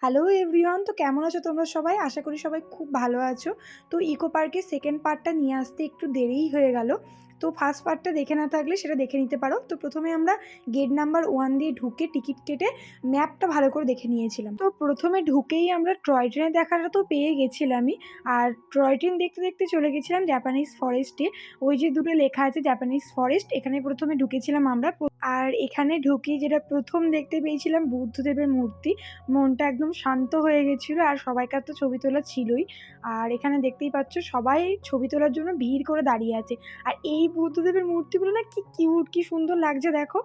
Hello everyone, তো কেমন আছো তোমরা সবাই? আশা করি সবাই খুব ভালো আছো। তো ইকো পার্কের সেকেন্ড পার্টটা নিয়ে আসতে একটু দেরিই হয়ে গেল। তো ফার্স্ট পার্টটা দেখে না থাকলে সেটা দেখে নিতে পারো। তো প্রথমে আমরা গেট নাম্বার 1 দিয়ে ঢুকে টিকিট কেটে ম্যাপটা ভালো করে দেখে নিয়েছিলাম। তো প্রথমে ঢুকেই আমরা টয় ট্রেনে দেখাটা তো পেয়ে গেছিলামই। আর টয় ট্রেন দেখতে দেখতে চলে গেছিলাম জাপানিজ ফরেস্টে। ওই যে দুটো লেখা আছে জাপানিজ ফরেস্ট, এখানে প্রথমে ঢুকেছিলাম আমরা। আর এখানে ঢুকি যেটা প্রথম দেখতে পেয়েছিলাম বুদ্ধদেবের মূর্তি। মনটা একদম শান্ত হয়ে গেছিলো, আর সবাইকার তো ছবি তোলা ছিলই। আর এখানে দেখতেই পাচ্ছ সবাই ছবি তোলার জন্য ভিড় করে দাঁড়িয়ে আছে। আর এই বুদ্ধদেবের মূর্তিগুলো না কি কিউট, কি সুন্দর লাগছে দেখো।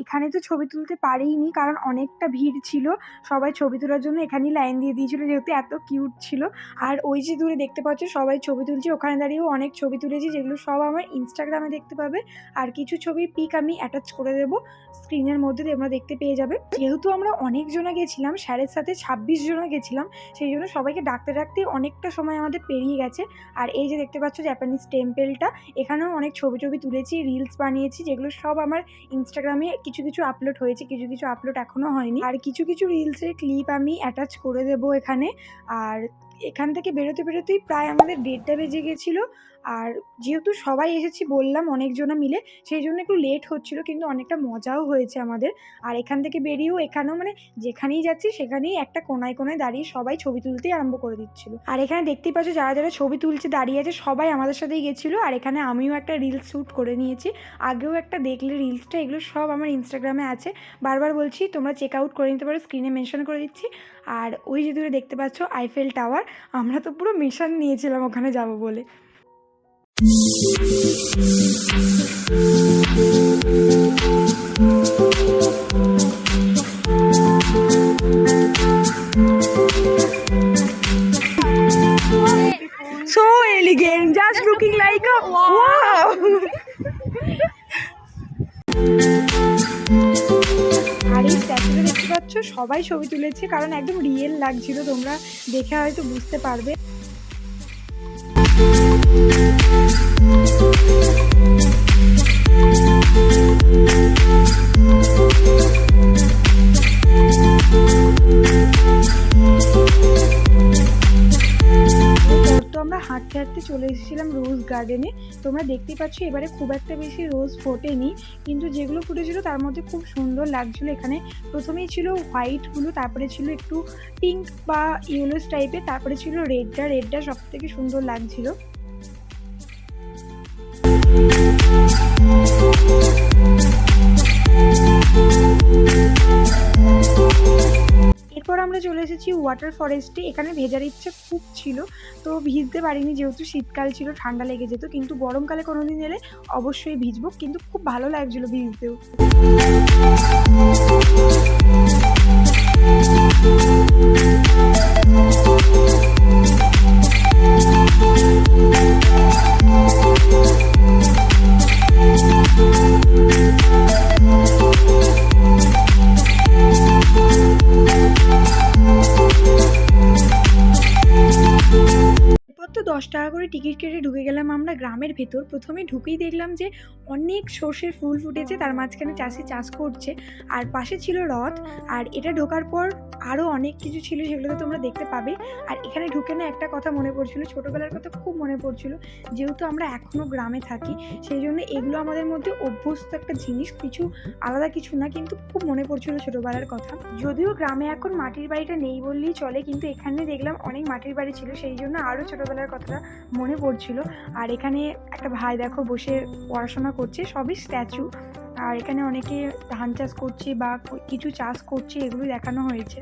এখানে তো ছবি তুলতে পারিনি কারণ অনেকটা ভিড় ছিল। সবাই ছবি তোলার জন্য এখানেই লাইন দিয়ে দিয়েছিল, যেহেতু এত কিউট ছিল। আর ওই যে দূরে দেখতে পাচ্ছ সবাই ছবি তুলছে, ওখানে দাঁড়িয়েও অনেক ছবি তুলেছি, যেগুলো সব আমার ইনস্টাগ্রামে দেখতে পাবে। আর কিছু ছবির পিক আমি অ্যাটাচ করে দেবো স্ক্রিনের মধ্যে, তোমরা দেখতে পেয়ে যাবে। যেহেতু আমরা অনেক জনা গেছিলাম, স্যারের সাথে 26 জনা গেছিলাম, সেই জন্য সবাইকে ডাকতে ডাকতেই অনেকটা সময় আমাদের পেরিয়ে গেছে। আর এই যে দেখতে পাচ্ছ জাপানিজ টেম্পেলটা, এখানেও অনেক ছবি তুলেছি, রিলস বানিয়েছি, যেগুলো সব আমার ইনস্টাগ্রামে কিছু কিছু আপলোড হয়েছে, কিছু কিছু আপলোড এখনো হয়নি। আর কিছু কিছু রিলসের ক্লিপ আমি অ্যাটাচ করে দেবো এখানে। আর এখান থেকে বেরোতেই প্রায় আমাদের 1:30 বেজে গেছিলো। আর যেহেতু সবাই এসেছি বললাম অনেকজনা মিলে, সেই জন্য একটু লেট হচ্ছিল, কিন্তু অনেকটা মজাও হয়েছে আমাদের। আর এখান থেকে বেরিয়েও এখানেও মানে যেখানেই যাচ্ছি সেখানেই একটা কোনায় কোনায় দাঁড়িয়ে সবাই ছবি তুলতেই আরম্ভ করে দিচ্ছিল। আর এখানে দেখতেই পাচ্ছ যারা যারা ছবি তুলছে দাঁড়িয়ে আছে সবাই আমাদের সাথেই গেছিলো। আর এখানে আমিও একটা রিলস শ্যুট করে নিয়েছি, আগেও একটা দেখলে রিলসটা, এগুলো সব আমার ইনস্টাগ্রামে আছে। বারবার বলছি তোমরা চেক আউট করে নিতে পারো, স্ক্রিনে মেনশন করে দিচ্ছি। আর ওই যে দূরে দেখতে পাচ্ছ আইফেল টাওয়ার, আমরা তো পুরো মিশন নিয়েছিলাম ওখানে যাব বলে। So elegant, just looking like a wow. আর এই স্ট্যাচুটা দেখতে পাচ্ছ সবাই ছবি তুলেছে, কারণ একদম রিয়েল লাগছিল, তোমরা দেখে হয়তো বুঝতে পারবে। আমরা হাঁটতে হাঁটতে চলে এসেছিলাম রোজ গার্ডেনে। তোমরা দেখতেই পাচ্ছ এবারে খুব একটা বেশি রোজ ফোটেনি, কিন্তু যেগুলো ফুটেছিল তার মধ্যে খুব সুন্দর লাগছিল। এখানে প্রথমেই ছিল হোয়াইটগুলো, তারপরে ছিল একটু পিঙ্ক বা ইয়েলোস টাইপের, তারপরে ছিল রেডটা সব থেকে সুন্দর লাগছিল। এরপর আমরা চলে এসেছি ওয়াটার ফরেস্টে। এখানে ভেজার ইচ্ছে খুব ছিল, তো ভিজতে পারিনি যেহেতু শীতকাল ছিল, ঠান্ডা লেগে যেত। কিন্তু গরমকালে কোনোদিন এলে অবশ্যই ভিজবো, কিন্তু খুব ভালো লাগছিল ভিজতেও। তো 10 টাকা করে টিকিট কেটে ঢুকে গেলাম আমরা গ্রামের ভেতর। প্রথমে ঢুকেই দেখলাম যে অনেক সর্ষের ফুল ফুটেছে, তার মাঝখানে চাষি চাষ করছে, আর পাশে ছিল রথ। আর এটা ঢোকার পর আরও অনেক কিছু ছিল, সেগুলো তো তোমরা দেখতে পাবে। আর এখানে ঢুকে না একটা কথা মনে পড়ছিল, ছোটোবেলার কথা খুব মনে পড়ছিল। যেহেতু আমরা এখনও গ্রামে থাকি, সেই জন্য এগুলো আমাদের মধ্যে অভ্যস্ত একটা জিনিস, কিছু আলাদা কিছু না, কিন্তু খুব মনে পড়ছিল ছোটোবেলার কথা। যদিও গ্রামে এখন মাটির বাড়িটা নেই বললেই চলে, কিন্তু এখানে দেখলাম অনেক মাটির বাড়ি ছিল, সেই জন্য আরও ছোটোবেলার কথাটা মনে পড়ছিল। আর এখানে একটা ভাই দেখো বসে পড়াশোনা করছে, সবই স্ট্যাচু। আর এখানে অনেকে ধান চাষ করছে বা কিছু চাষ করছে, এগুলো দেখানো হয়েছে।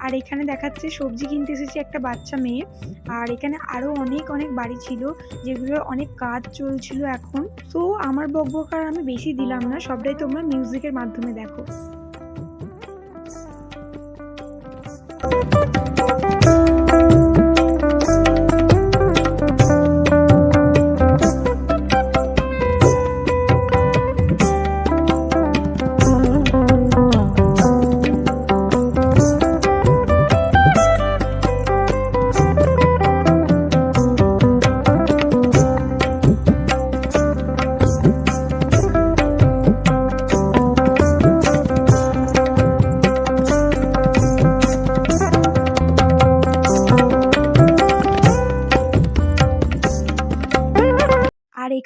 আর এখানে দেখাচ্ছে সবজি কিনতে এসেছে একটা বাচ্চা মেয়ে। আর এখানে আরও অনেক অনেক বাড়ি ছিল, যেগুলো অনেক কাজ চলছিল এখন। তো আমার বকবকার আমি বেশি দিলাম না, সবটাই তোমরা মিউজিকের মাধ্যমে দেখো।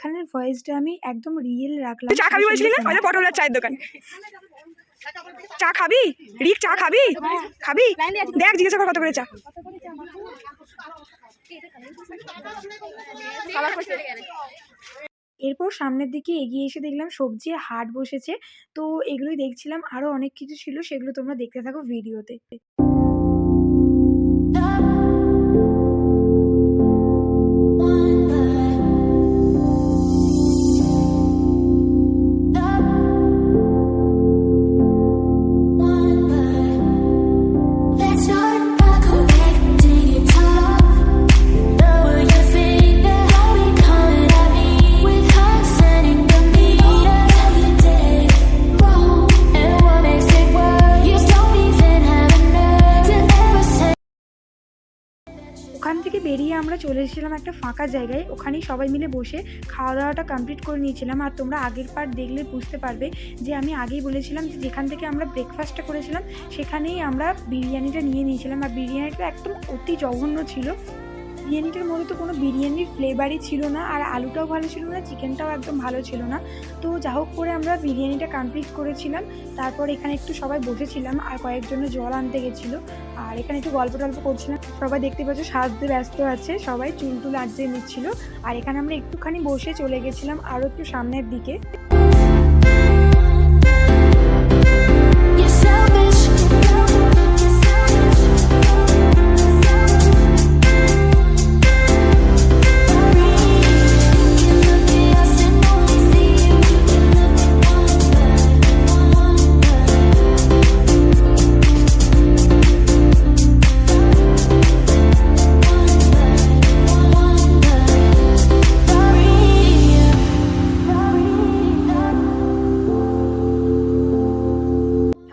এখানের ভয়েসটা আমি একদম রিয়েল রাখলাম। চা খাবি বলছিলি না? ওই পটলের চায়ের দোকান। চা খাবি? রিক চা খাবি? খাবি? দেখ জিজ্ঞাসা কর কত করে চা। এরপর সামনের দিকে এগিয়ে এসে দেখলাম সবজির হাট বসেছে। তো এগুলোই দেখছিলাম, আরও অনেক কিছু ছিল, সেগুলো তোমরা দেখতে থাকো ভিডিওতে। ওখান থেকে বেরিয়ে আমরা চলে এসেছিলাম একটা ফাঁকা জায়গায়। ওখানেই সবাই মিলে বসে খাওয়া দাওয়াটা কমপ্লিট করে নিয়েছিলাম। আর তোমরা আগের পার্ট দেখলে বুঝতে পারবে যে আমি আগেই বলেছিলাম যে যেখান থেকে আমরা ব্রেকফাস্টটা করেছিলাম সেখানেই আমরা বিরিয়ানিটা নিয়ে নিয়েছিলাম। আর বিরিয়ানিটা একদম অতি জঘন্য ছিল। বিরিয়ানিটার মধ্যে তো কোনো বিরিয়ানির ফ্লেভারই ছিল না, আর আলুটাও ভালো ছিল না, চিকেনটাও একদম ভালো ছিল না। তো যা হোক করে আমরা বিরিয়ানিটা কমপ্লিট করেছিলাম। তারপর এখানে একটু সবাই বসেছিলাম, আর কয়েকজনের জল আনতে গেছিলো, আর এখানে একটু গল্প টল্প করছিলাম। সবাই দেখতে পাচ্ছ সাজতে ব্যস্ত আছে, সবাই চুল টুল আঁচড়ে নিচ্ছিল। আর এখানে আমরা একটুখানি বসে চলে গেছিলাম আরও একটু সামনের দিকে।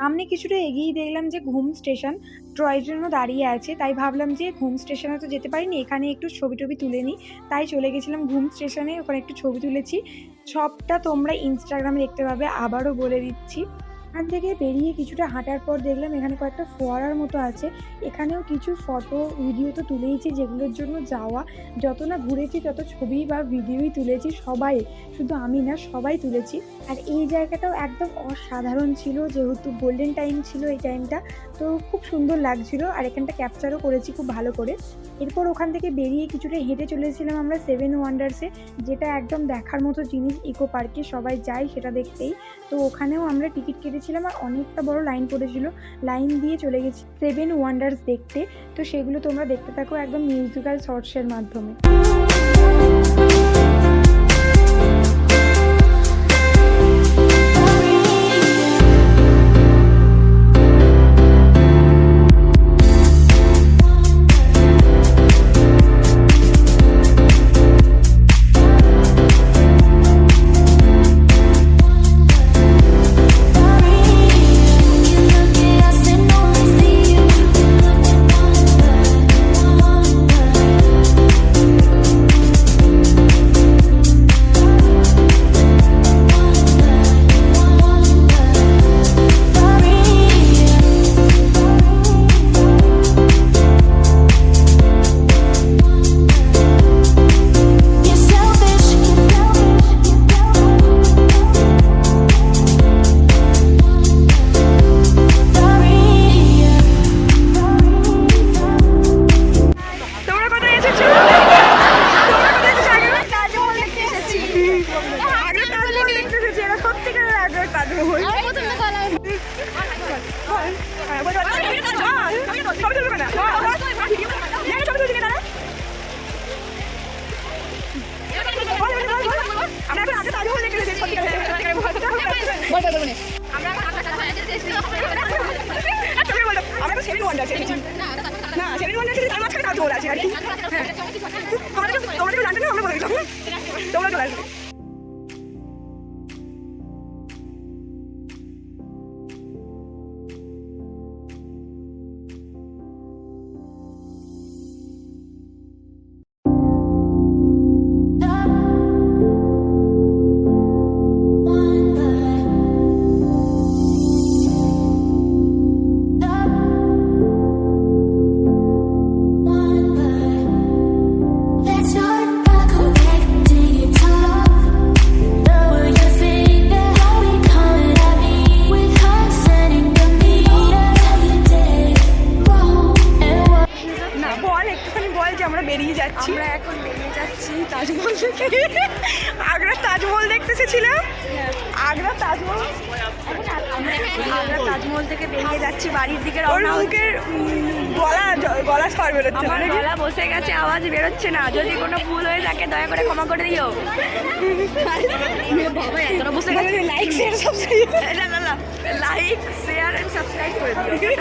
সামনে কিছুটা এগিয়েই দেখলাম যে ঘুম স্টেশন টয় ট্রেনও দাঁড়িয়ে আছে। তাই ভাবলাম যে ঘুম স্টেশনে তো যেতে পারিনি, এখানে একটু ছবি টবি তুলে নিই। তাই চলে গেছিলাম ঘুম স্টেশনে, ওখানে একটু ছবি তুলেছি। সবটা তোমরা ইনস্টাগ্রামে দেখতে পাবে, আবারও বলে দিচ্ছি। এখান থেকে বেরিয়ে কিছুটা হাঁটার পর দেখলাম এখানে কয়েকটা ফোয়ারার মতো আছে। এখানেও কিছু ফটো ভিডিও তো তুলেইছি, যেগুলোর জন্য যাওয়া। যত না ঘুরেছি তত ছবি বা ভিডিওই তুলেছি, সবাই, শুধু আমি না, সবাই তুলেছি। আর এই জায়গাটাও একদম অসাধারণ ছিল, যেহেতু গোল্ডেন টাইম ছিল এই টাইমটা, তো খুব সুন্দর লাগছিল। আর এখানটা ক্যাপচারও করেছি খুব ভালো করে। এরপর ওখান থেকে বেরিয়ে কিছুটা হেঁটে চলেছিলাম আমরা 7 ওয়ান্ডার্সে, যেটা একদম দেখার মতো জিনিস ইকো পার্কে, সবাই যায় সেটা দেখতেই। তো ওখানেও আমরা টিকিট কেটেছিলাম, আর অনেকটা বড় লাইন পড়েছিল। লাইন দিয়ে চলে গেছি 7 ওয়ান্ডার্স দেখতে। তো সেগুলো তোমরা দেখতে থাকো একদম মিউজিক্যাল শর্টসের মাধ্যমে। তোমরা চলে আসবে। Let's start by collecting it all. Agra Taj Mahal দেখতে এসেছিলাম। আগ্রা তাজমহল, আমরা তাজমহল থেকে বেরিয়ে যাচ্ছি বাড়ির দিকে ওর রওনা হচ্ছি। মুখের গলা স্বর বেরোচ্ছে আমার না নাকি? গলা বসে গেছে, আওয়াজ বেরোচ্ছে না। যদি কোনো ভুল হয়ে থাকে দয়া করে ক্ষমা করে দিও। বাবা এতটা বসে গেছে। Like share subscribe like share and subscribe করে দিও।